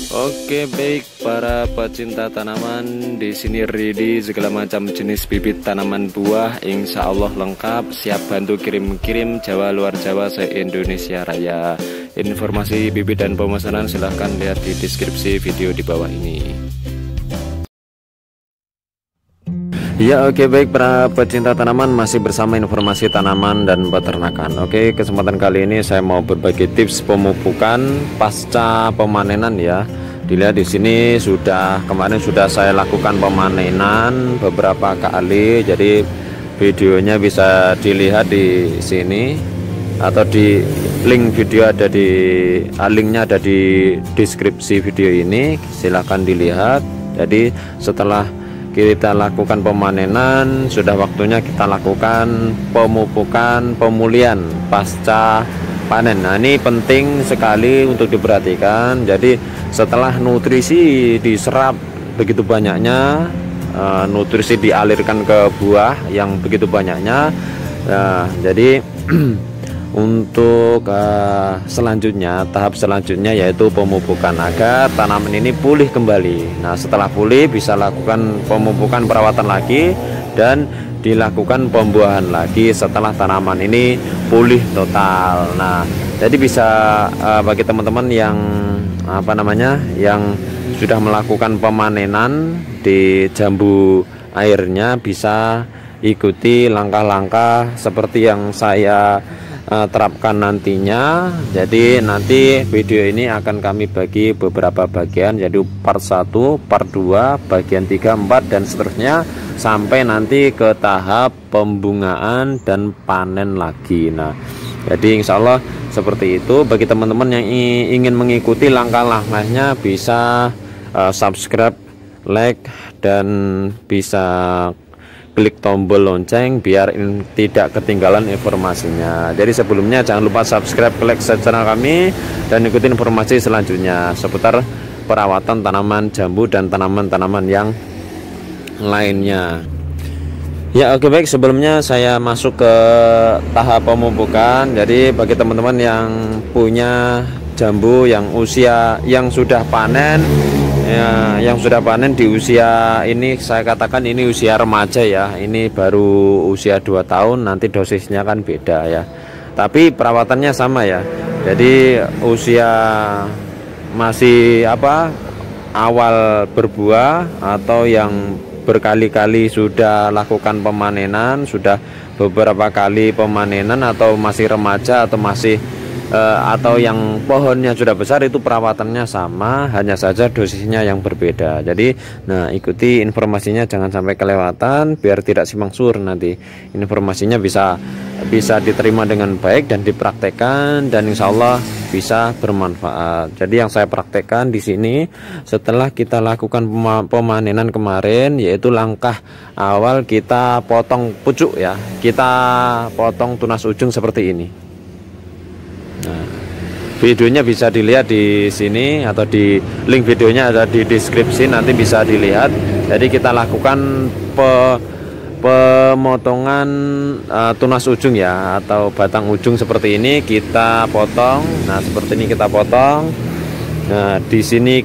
Oke, baik para pecinta tanaman, di sini ready segala macam jenis bibit tanaman buah, insya Allah lengkap, siap bantu kirim-kirim Jawa luar Jawa se-Indonesia Raya. Informasi bibit dan pemesanan silahkan lihat di deskripsi video di bawah ini. Ya, oke, baik para pecinta tanaman, masih bersama informasi tanaman dan peternakan. Oke, kesempatan kali ini saya mau berbagi tips pemupukan pasca pemanenan ya. Dilihat di sini kemarin sudah saya lakukan pemanenan beberapa kali. Jadi videonya bisa dilihat di sini atau di link video linknya ada di deskripsi video ini. Silahkan dilihat. Jadi setelah kita lakukan pemanenan, sudah waktunya kita lakukan pemupukan, pemulihan pasca panen. Nah, ini penting sekali untuk diperhatikan. Jadi setelah nutrisi diserap begitu banyaknya, nutrisi dialirkan ke buah yang begitu banyaknya, jadi untuk tahap selanjutnya yaitu pemupukan agar tanaman ini pulih kembali. Nah, setelah pulih bisa lakukan pemupukan, perawatan lagi, dan dilakukan pembuahan lagi setelah tanaman ini pulih total. Nah, jadi bisa bagi teman-teman yang yang sudah melakukan pemanenan di jambu airnya, bisa ikuti langkah-langkah seperti yang saya terapkan nantinya. Jadi nanti video ini akan kami bagi beberapa bagian, jadi part 1, part 2, bagian 3, 4 dan seterusnya sampai nanti ke tahap pembungaan dan panen lagi. Nah, jadi insya Allah seperti itu. Bagi teman-teman yang ingin mengikuti langkah-langkahnya bisa subscribe, like, dan bisa klik tombol lonceng biar tidak ketinggalan informasinya. Jadi sebelumnya jangan lupa subscribe, like channel kami, dan ikuti informasi selanjutnya seputar perawatan tanaman jambu dan tanaman-tanaman yang lainnya. Ya, oke, baik, sebelumnya saya masuk ke tahap pemupukan. Jadi bagi teman-teman yang punya jambu yang sudah panen, yang sudah panen di usia ini, saya katakan ini usia remaja ya, ini baru usia 2 tahun, nanti dosisnya kan beda ya, tapi perawatannya sama ya. Jadi usia masih awal berbuah atau yang berkali-kali sudah lakukan pemanenan, sudah beberapa kali pemanenan, atau masih remaja atau yang pohonnya sudah besar, itu perawatannya sama, hanya saja dosisnya yang berbeda. Jadi ikuti informasinya, jangan sampai kelewatan biar tidak simpang siur. Nanti informasinya bisa diterima dengan baik dan dipraktekkan, dan insya Allah bisa bermanfaat. Jadi yang saya praktekkan di sini setelah kita lakukan pemanenan kemarin, yaitu langkah awal kita potong pucuk ya, kita potong tunas ujung seperti ini. Nah, videonya bisa dilihat di sini atau di link videonya ada di deskripsi, nanti bisa dilihat. Jadi kita lakukan pemotongan tunas ujung ya, atau batang ujung seperti ini kita potong. Nah, seperti ini kita potong. Nah, di sini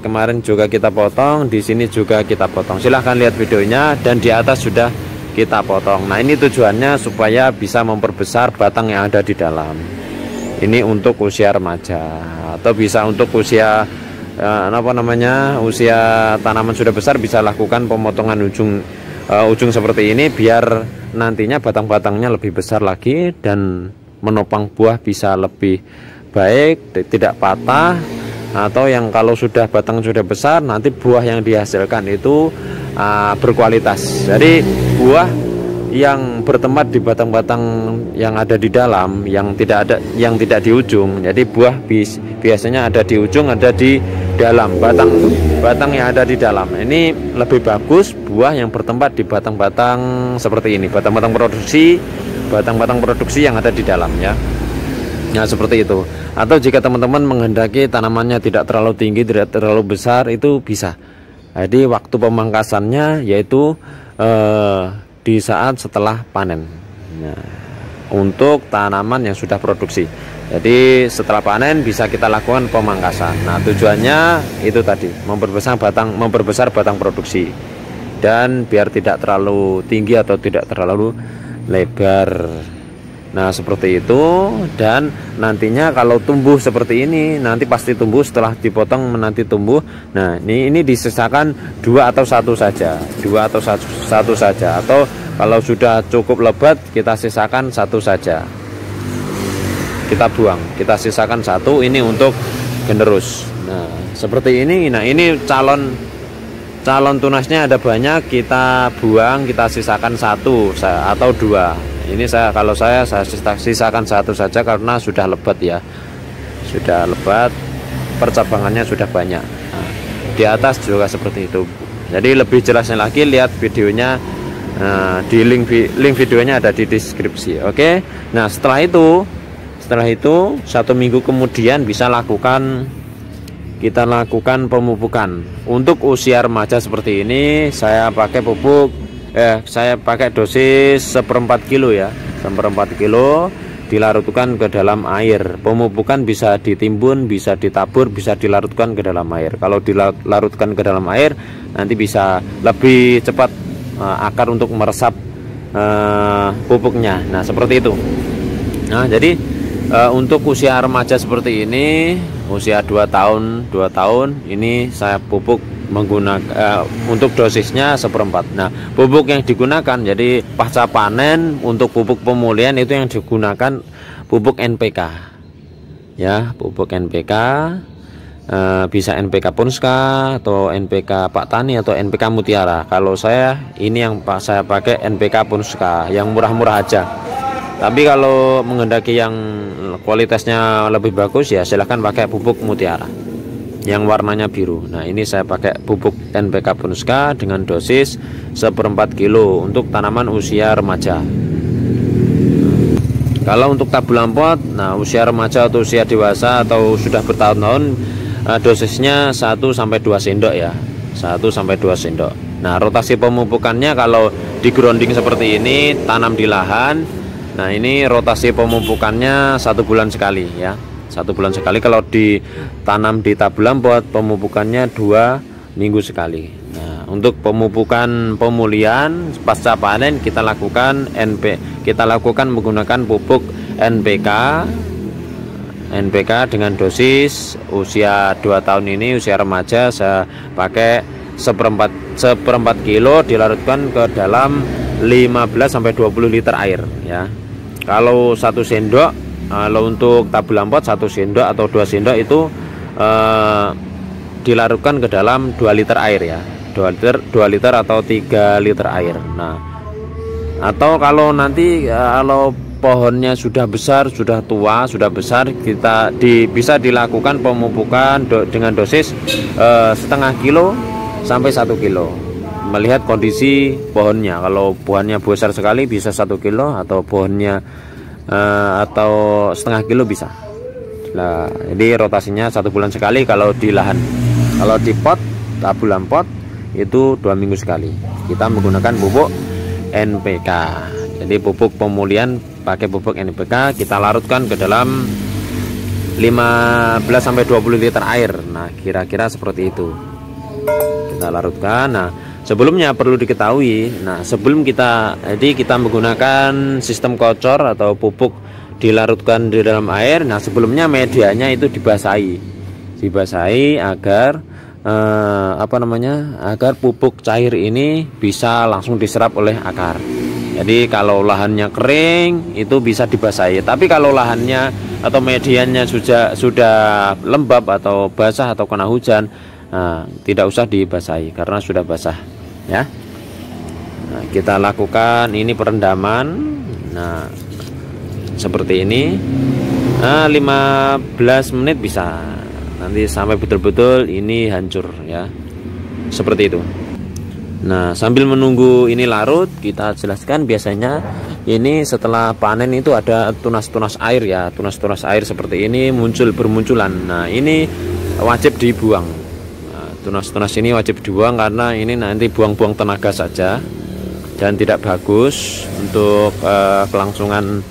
kemarin juga kita potong, di sini juga kita potong. Silahkan lihat videonya, dan di atas sudah kita potong. Nah, ini tujuannya supaya bisa memperbesar batang yang ada di dalam. Ini untuk usia remaja, atau bisa untuk usia usia tanaman sudah besar, bisa lakukan pemotongan ujung seperti ini biar nantinya batang-batangnya lebih besar lagi dan menopang buah bisa lebih baik, tidak patah. Atau yang kalau batang sudah besar, nanti buah yang dihasilkan itu berkualitas. Jadi buah yang bertempat di batang-batang yang ada di dalam, yang tidak di ujung. Jadi buah biasanya ada di ujung, ada di dalam, batang yang ada di dalam. Ini lebih bagus buah yang bertempat di batang-batang seperti ini, batang-batang produksi yang ada di dalamnya. Nah, seperti itu. Atau jika teman-teman menghendaki tanamannya tidak terlalu tinggi, tidak terlalu besar, itu bisa. Jadi waktu pemangkasannya yaitu di saat setelah panen. Nah, untuk tanaman yang sudah produksi. Jadi setelah panen bisa kita lakukan pemangkasan. Nah, tujuannya itu tadi, memperbesar batang produksi dan biar tidak terlalu tinggi atau tidak terlalu lebar. Nah, seperti itu. Dan nantinya kalau tumbuh seperti ini, nanti pasti tumbuh setelah dipotong, nanti tumbuh. Nah, ini disisakan 2 atau 1 saja, 2 atau 1 saja, atau kalau sudah cukup lebat kita sisakan 1 saja, kita buang, kita sisakan 1 ini untuk generus. Nah, seperti ini. Nah, ini calon tunasnya ada banyak, kita buang, kita sisakan 1 atau 2. Ini kalau saya sisakan 1 saja karena sudah lebat ya, sudah lebat, percabangannya sudah banyak. Nah, di atas juga seperti itu. Jadi lebih jelasnya lagi lihat videonya, di link videonya ada di deskripsi. Oke. Nah, setelah itu 1 minggu kemudian kita lakukan pemupukan. Untuk usia remaja seperti ini saya pakai saya pakai dosis 1/4 kilo ya, 1/4 kilo dilarutkan ke dalam air. Pemupukan bisa ditimbun, bisa ditabur, bisa dilarutkan ke dalam air. Kalau dilarutkan ke dalam air nanti bisa lebih cepat akar untuk meresap pupuknya. Nah, seperti itu. Nah, jadi untuk usia remaja seperti ini, usia 2 tahun ini saya pupuk menggunakan untuk dosisnya 1/4. Nah, pupuk yang digunakan jadi pasca panen untuk pupuk pemulihan itu yang digunakan pupuk NPK ya, pupuk NPK, bisa NPK Ponska atau NPK Pak Tani atau NPK Mutiara. Kalau saya ini yang saya pakai NPK Ponska yang murah-murah aja. Tapi kalau menghendaki yang kualitasnya lebih bagus ya silahkan pakai pupuk Mutiara yang warnanya biru. Nah, ini saya pakai pupuk NPK Ponska dengan dosis 1/4 kilo untuk tanaman usia remaja. Kalau untuk tabulan pot, nah usia remaja atau usia dewasa atau sudah bertahun-tahun, dosisnya 1-2 sendok ya, 1-2 sendok. Nah, rotasi pemupukannya kalau di grounding seperti ini, tanam di lahan, nah ini rotasi pemupukannya 1 bulan sekali ya, 1 bulan sekali. Kalau ditanam di tabulan pot, pemupukannya 2 minggu sekali. Nah, untuk pemupukan pemulihan pasca panen kita lakukan menggunakan pupuk NPK dengan dosis usia 2 tahun ini, usia remaja saya pakai 1/4 kilo dilarutkan ke dalam 15-20 liter air ya. Kalau 1 sendok, kalau untuk tabulan pot 1 sendok atau 2 sendok itu dilarutkan ke dalam 2 liter air ya, 2 liter atau 3 liter air. Nah, atau kalau nanti kalau pohonnya sudah besar, sudah tua, sudah besar, bisa dilakukan pemupukan dengan dosis setengah kilo sampai 1 kilo, melihat kondisi pohonnya. Kalau pohonnya besar sekali bisa 1 kilo, atau pohonnya atau setengah kilo bisa. Nah, jadi rotasinya 1 bulan sekali kalau di lahan. Kalau di pot, tabulan pot itu 2 minggu sekali. Kita menggunakan pupuk NPK. Jadi pupuk pemulihan pakai pupuk NPK, kita larutkan ke dalam 15-20 liter air. Nah, kira-kira seperti itu. Kita larutkan. Nah, sebelumnya perlu diketahui, nah sebelum kita menggunakan sistem kocor atau pupuk dilarutkan di dalam air. Nah, sebelumnya medianya itu dibasahi agar agar pupuk cair ini bisa langsung diserap oleh akar. Jadi kalau lahannya kering itu bisa dibasahi, tapi kalau lahannya atau medianya sudah lembab atau basah atau kena hujan, nah, tidak usah dibasahi karena sudah basah ya. Nah, kita lakukan ini perendaman. Nah, seperti ini. Nah, 15 menit bisa. Nanti sampai betul-betul ini hancur ya. Seperti itu. Nah, sambil menunggu ini larut, kita jelaskan biasanya ini setelah panen itu ada tunas-tunas air ya. Tunas-tunas air seperti ini bermunculan. Nah, ini wajib dibuang. Tunas-tunas ini wajib dibuang karena ini nanti buang-buang tenaga saja dan tidak bagus untuk kelangsungan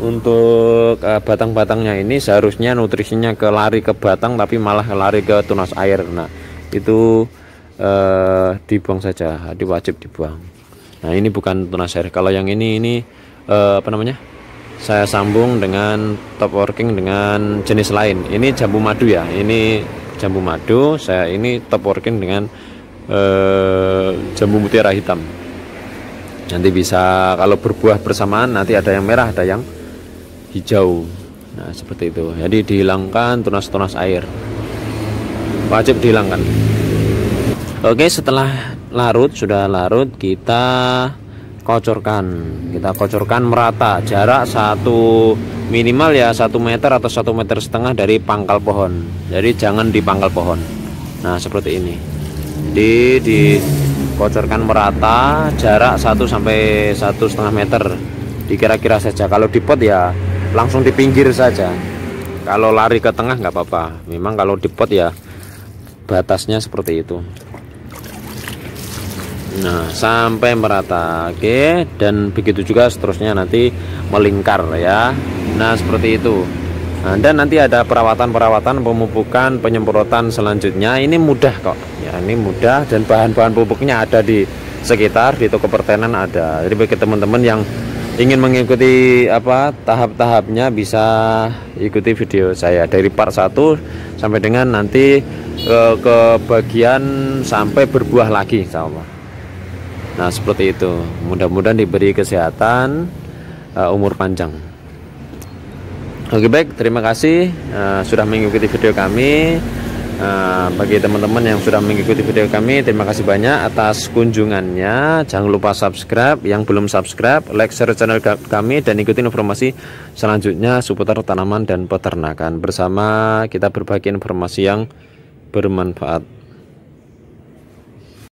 untuk batang-batangnya ini seharusnya nutrisinya lari ke batang, tapi malah lari ke tunas air. Nah itu dibuang saja, wajib dibuang. Nah ini bukan tunas air. Kalau yang ini apa namanya, saya sambung dengan top working dengan jenis lain. Ini jambu madu ya, ini jambu madu. Saya ini top working dengan jambu mutiara hitam. Nanti bisa kalau berbuah bersamaan, nanti ada yang merah, ada yang hijau. Nah seperti itu. Jadi dihilangkan tunas-tunas air, wajib dihilangkan. Oke, setelah larut, sudah larut, kita kocorkan merata, jarak minimal ya 1 meter atau 1,5 meter dari pangkal pohon. Jadi jangan di pangkal pohon. Nah seperti ini. Dikocorkan merata, jarak 1 sampai 1,5 meter, dikira-kira saja. Kalau di pot ya langsung di pinggir saja. Kalau lari ke tengah nggak apa-apa. Memang kalau di pot ya batasnya seperti itu. Nah sampai merata. Oke, dan begitu juga seterusnya, nanti melingkar ya. Nah seperti itu. Nah, dan nanti ada perawatan pemupukan, penyemprotan selanjutnya. Ini mudah kok ya, ini mudah, dan bahan-bahan pupuknya ada di sekitar, di toko pertanian ada. Jadi bagi teman-teman yang ingin mengikuti tahap-tahapnya, bisa ikuti video saya dari part 1 sampai dengan nanti ke bagian sampai berbuah lagi, insya Allah. Nah seperti itu, mudah-mudahan diberi kesehatan, umur panjang. Oke baik, terima kasih sudah mengikuti video kami. Bagi teman-teman yang sudah mengikuti video kami, terima kasih banyak atas kunjungannya. Jangan lupa subscribe, yang belum subscribe, like, share channel kami, dan ikuti informasi selanjutnya seputar tanaman dan peternakan. Bersama kita berbagi informasi yang bermanfaat.